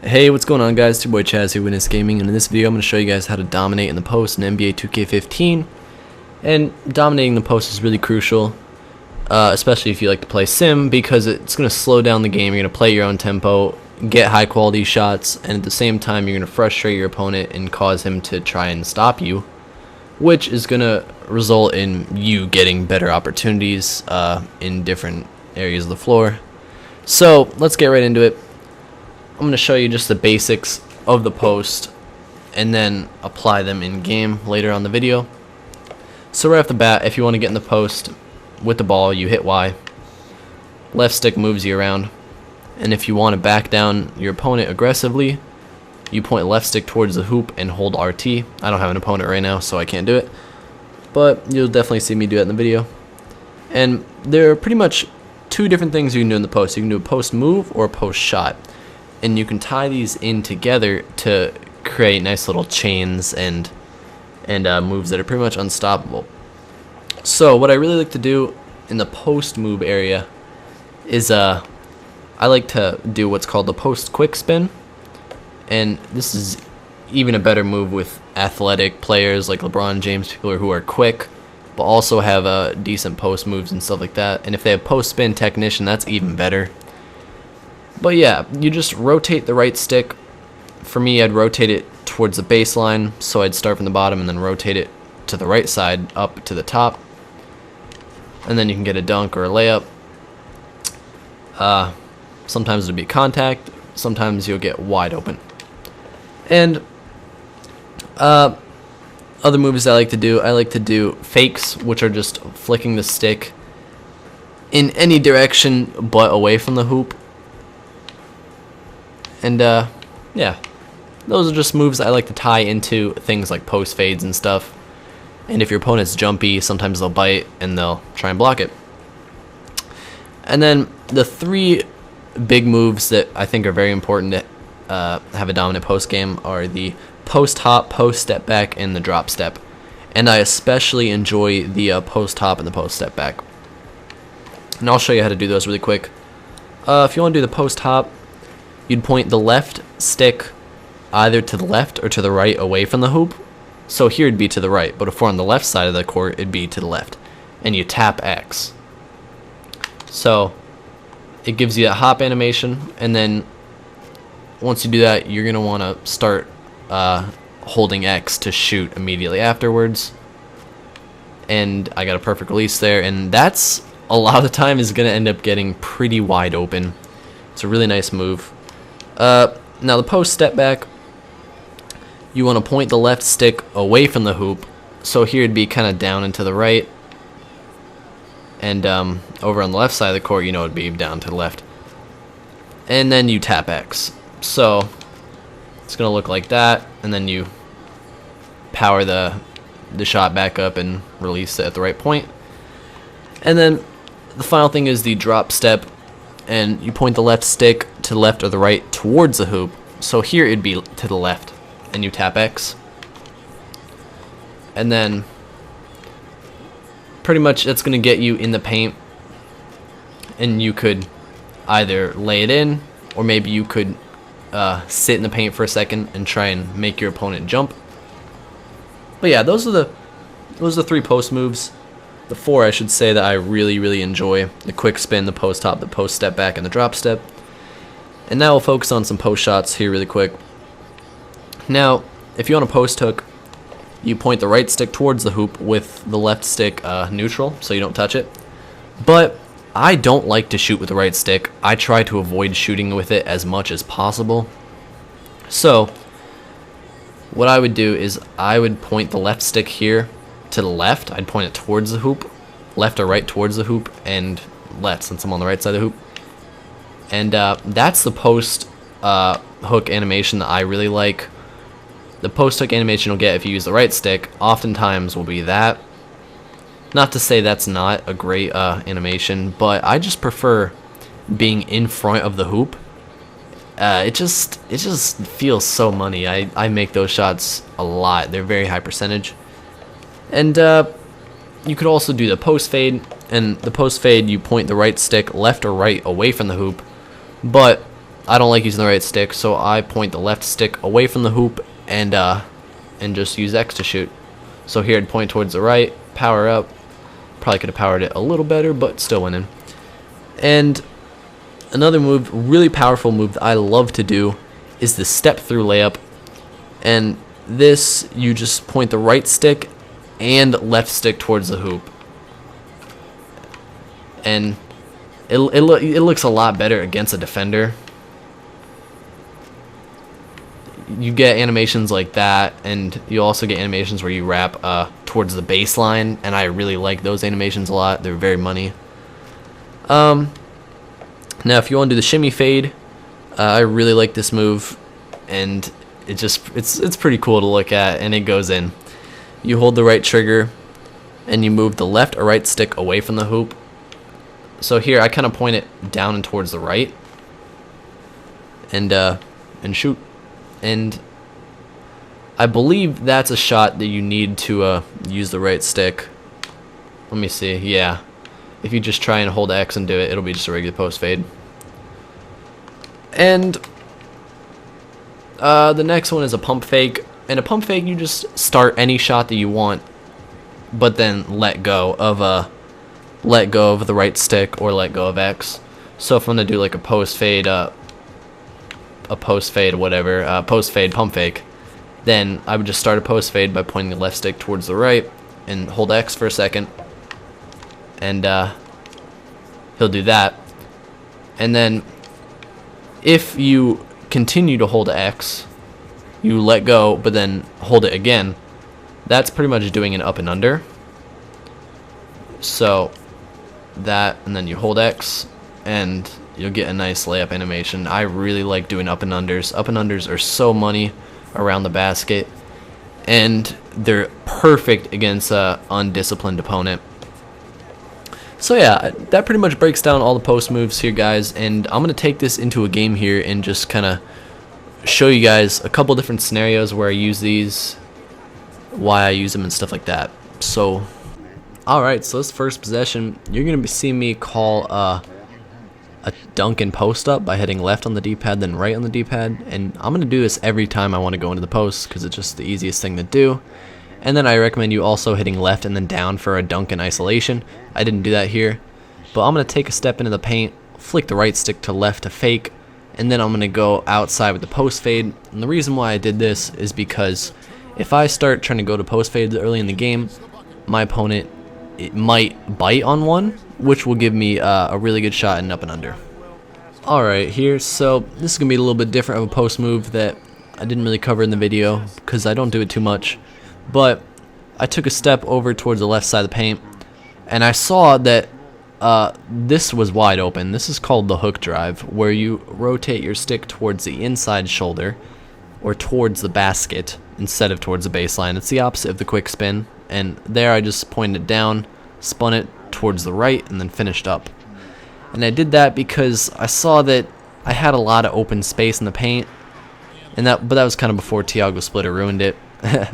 Hey, what's going on, guys? It's your boy Chaz here, Witness Gaming, and in this video I'm going to show you guys how to dominate in the post in NBA 2K15. And dominating the post is really crucial, especially if you like to play sim, because it's going to slow down the game. You're going to play your own tempo, get high quality shots, and at the same time you're going to frustrate your opponent and cause him to try and stop you, which is going to result in you getting better opportunities in different areas of the floor. So let's get right into it. I'm going to show you just the basics of the post and then apply them in game later on the video. So right off the bat, if you want to get in the post with the ball, you hit Y. Left stick moves you around. And if you want to back down your opponent aggressively, you point left stick towards the hoop and hold RT. I don't have an opponent right now, so I can't do it, but you'll definitely see me do it in the video. And there are pretty much two different things you can do in the post. You can do a post move or a post shot. And you can tie these in together to create nice little chains and moves that are pretty much unstoppable. So what I really like to do in the post move area is I like to do what's called the post quick spin, and this is even a better move with athletic players like LeBron James, people who are quick but also have decent post moves and stuff like that. And if they have post spin technician, that's even better. But yeah, you just rotate the right stick. For me, I'd rotate it towards the baseline, so I'd start from the bottom and then rotate it to the right side up to the top. And then you can get a dunk or a layup. Sometimes it'll be contact, sometimes you'll get wide open. And other moves I like to do fakes, which are just flicking the stick in any direction but away from the hoop. And yeah, those are just moves I like to tie into things like post fades and stuff. And if your opponent's jumpy, sometimes they'll bite and they'll try and block it. And then the three big moves that I think are very important to have a dominant post game are the post hop, post step back, and the drop step. And I especially enjoy the post hop and the post step back. And I'll show you how to do those really quick. If you want to do the post hop, you'd point the left stick either to the left or to the right away from the hoop. So here it'd be to the right, but if we're on the left side of the court, it'd be to the left. And you tap X. So it gives you that hop animation, and then once you do that, you're going to want to start holding X to shoot immediately afterwards. And I got a perfect release there, and that's a lot of the time is going to end up getting pretty wide open. It's a really nice move. Now the post step back, you want to point the left stick away from the hoop, so here it'd be kind of down and to the right, and over on the left side of the court, you know, it'd be down to the left, and then you tap X. So it's gonna look like that, and then you power the shot back up and release it at the right point. And then the final thing is the drop step, and you point the left stick to the left or the right towards the hoop. So here it'd be to the left, and you tap X. And then pretty much that's going to get you in the paint, and you could either lay it in, or maybe you could sit in the paint for a second and try and make your opponent jump. But yeah, those are the three post moves. The four, I should say, that I really enjoy: the quick spin, the post hop, the post step back, and the drop step. And now we'll focus on some post shots here really quick. Now, if you want a post hook, you point the right stick towards the hoop with the left stick neutral, so you don't touch it. But I don't like to shoot with the right stick. I try to avoid shooting with it as much as possible. So what I would do is I would point the left stick here to the left. I'd point it towards the hoop, left or right towards the hoop, and left since I'm on the right side of the hoop. And that's the post hook animation that I really like. The post hook animation you'll get if you use the right stick oftentimes will be that. Not to say that's not a great animation, but I just prefer being in front of the hoop. It just feels so money. I make those shots a lot. They're very high percentage. And you could also do the post fade, and the post fade you point the right stick left or right away from the hoop, but I don't like using the right stick, so I point the left stick away from the hoop and just use X to shoot. So here I'd point towards the right, power up. Probably could have powered it a little better, but still winning. And another move, really powerful move that I love to do, is the step through layup. And this, you just point the right stick and left stick towards the hoop. And it looks a lot better against a defender. You get animations like that, and you also get animations where you wrap towards the baseline, and I really like those animations a lot. They're very money. Now if you want to do the shimmy fade, I really like this move, and it's pretty cool to look at, and it goes in. You hold the right trigger and you move the left or right stick away from the hoop. So here I kind of point it down and towards the right, and shoot. And I believe that's a shot that you need to use the right stick. Let me see. Yeah, if you just try and hold X and do it, it'll be just a regular post fade. And the next one is a pump fake. And a pump fake, you just start any shot that you want, but then let go of the right stick or let go of X. So if I'm gonna do like a post fade, post fade pump fake, then I would just start a post fade by pointing the left stick towards the right and hold X for a second, and he'll do that. And then if you continue to hold X, you let go but then hold it again, that's pretty much doing an up and under. So that, and then you hold X and you'll get a nice layup animation. I really like doing up and unders. Up and unders are so money around the basket, and they're perfect against an undisciplined opponent. So yeah, that pretty much breaks down all the post moves here, guys, and I'm going to take this into a game here and just kind of show you guys a couple different scenarios where I use these, why I use them, and stuff like that. So alright, so this first possession, you're going to see me call a dunk and post up by hitting left on the D-pad, then right on the D-pad, and I'm going to do this every time I want to go into the post because it's just the easiest thing to do. And then I recommend you also hitting left and then down for a dunk in isolation. I didn't do that here, but I'm going to take a step into the paint, flick the right stick to left to fake, and then I'm going to go outside with the post fade. And the reason why I did this is because if I start trying to go to post fades early in the game, my opponent, it might bite on one, which will give me a really good shot in up and under. Alright, here, so this is going to be a little bit different of a post move that I didn't really cover in the video because I don't do it too much. But I took a step over towards the left side of the paint, and I saw that this was wide open. This is called the hook drive, where you rotate your stick towards the inside shoulder or towards the basket instead of towards the baseline. It's the opposite of the quick spin, and there I just pointed it down, spun it towards the right, and then finished up. And I did that because I saw that I had a lot of open space in the paint, and but that was kind of before Tiago Splitter ruined it.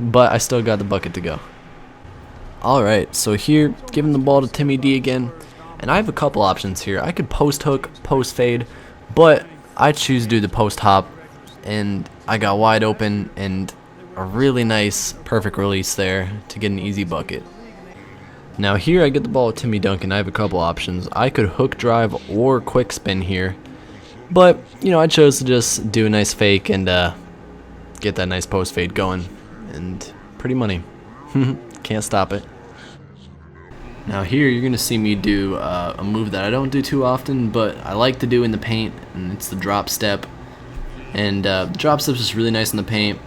But I still got the bucket to go. Alright, so here, giving the ball to Timmy D again, and I have a couple options here. I could post hook, post fade, but I choose to do the post hop, and I got wide open and a really nice perfect release there to get an easy bucket. Now here I get the ball with Timmy Duncan. I have a couple options. I could hook drive or quick spin here, but you know, I chose to just do a nice fake and get that nice post fade going, and pretty money. Can't stop it. Now here you're gonna see me do a move that I don't do too often, but I like to do in the paint, and it's the drop step. And drop step is just really nice in the paint,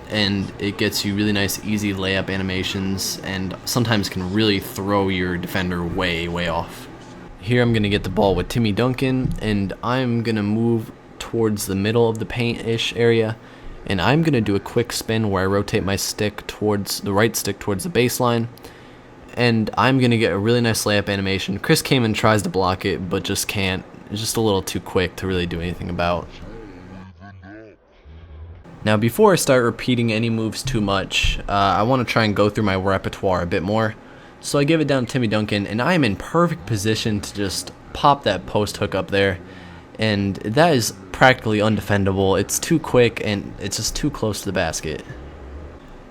and it gets you really nice easy layup animations, and sometimes can really throw your defender way off. Here I'm gonna get the ball with Timmy Duncan, and I'm gonna move towards the middle of the paint-ish area, and I'm gonna do a quick spin where I rotate my stick towards the right stick towards the baseline, and I'm gonna get a really nice layup animation. Chris Kaman tries to block it, but just can't. It's just a little too quick to really do anything about. Now before I start repeating any moves too much, I want to try and go through my repertoire a bit more. So I give it down to Timmy Duncan, and I am in perfect position to just pop that post hook up there. And that is practically undefendable. It's too quick and it's just too close to the basket.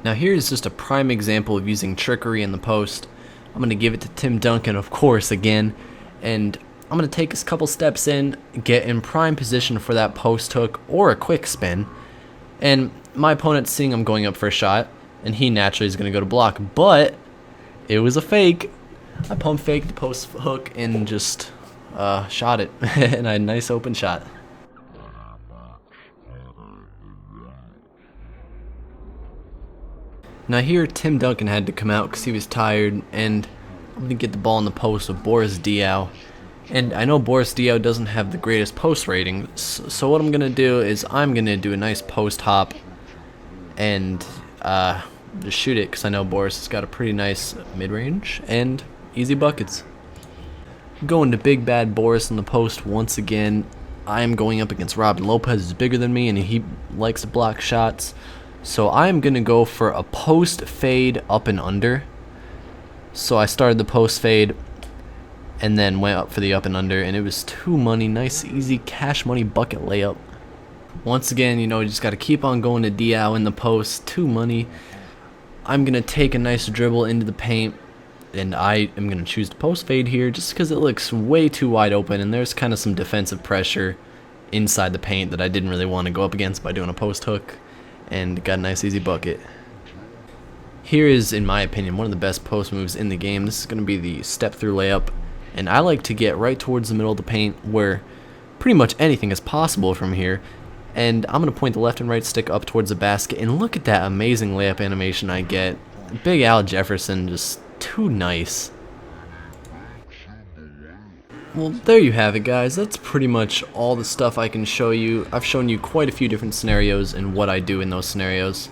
Now here's just a prime example of using trickery in the post. I'm going to give it to Tim Duncan, of course, again, and I'm going to take a couple steps in, get in prime position for that post hook or a quick spin, and my opponent, seeing I'm going up for a shot, and he naturally is going to go to block, but it was a fake. I pump faked the post hook and just shot it, and I had a nice open shot. Now here, Tim Duncan had to come out because he was tired, and I'm going to get the ball in the post with Boris Diaw. And I know Boris Diaw doesn't have the greatest post rating, so what I'm going to do is I'm going to do a nice post hop and just shoot it, because I know Boris has got a pretty nice mid-range and easy buckets. Going to big bad Boris in the post once again. I am going up against Robin Lopez, who's bigger than me, and he likes to block shots. So I'm going to go for a post fade up and under. So I started the post fade and then went up for the up and under, and it was 2 money. Nice easy cash money bucket layup. Once again, you just got to keep on going to Diaw in the post. 2 money. I'm going to take a nice dribble into the paint, and I am going to choose the post fade here just because it looks way too wide open, and there's kind of some defensive pressure inside the paint that I didn't really want to go up against by doing a post hook, and got a nice easy bucket. Here is, in my opinion, one of the best post moves in the game. This is going to be the step through layup, and I like to get right towards the middle of the paint where pretty much anything is possible from here, and I'm going to point the left and right stick up towards the basket, and look at that amazing layup animation I get. Big Al Jefferson, just too nice. Well, there you have it, guys. That's pretty much all the stuff I can show you. I've shown you quite a few different scenarios and what I do in those scenarios.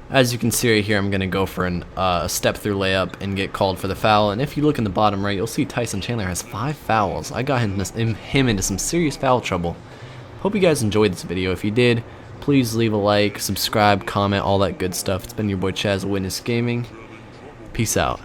As you can see right here, I'm going to go for a step-through layup and get called for the foul. And if you look in the bottom right, you'll see Tyson Chandler has 5 fouls. I got him into some serious foul trouble. Hope you guys enjoyed this video. If you did, please leave a like, subscribe, comment, all that good stuff. It's been your boy Chaz, Witness Gaming. Peace out.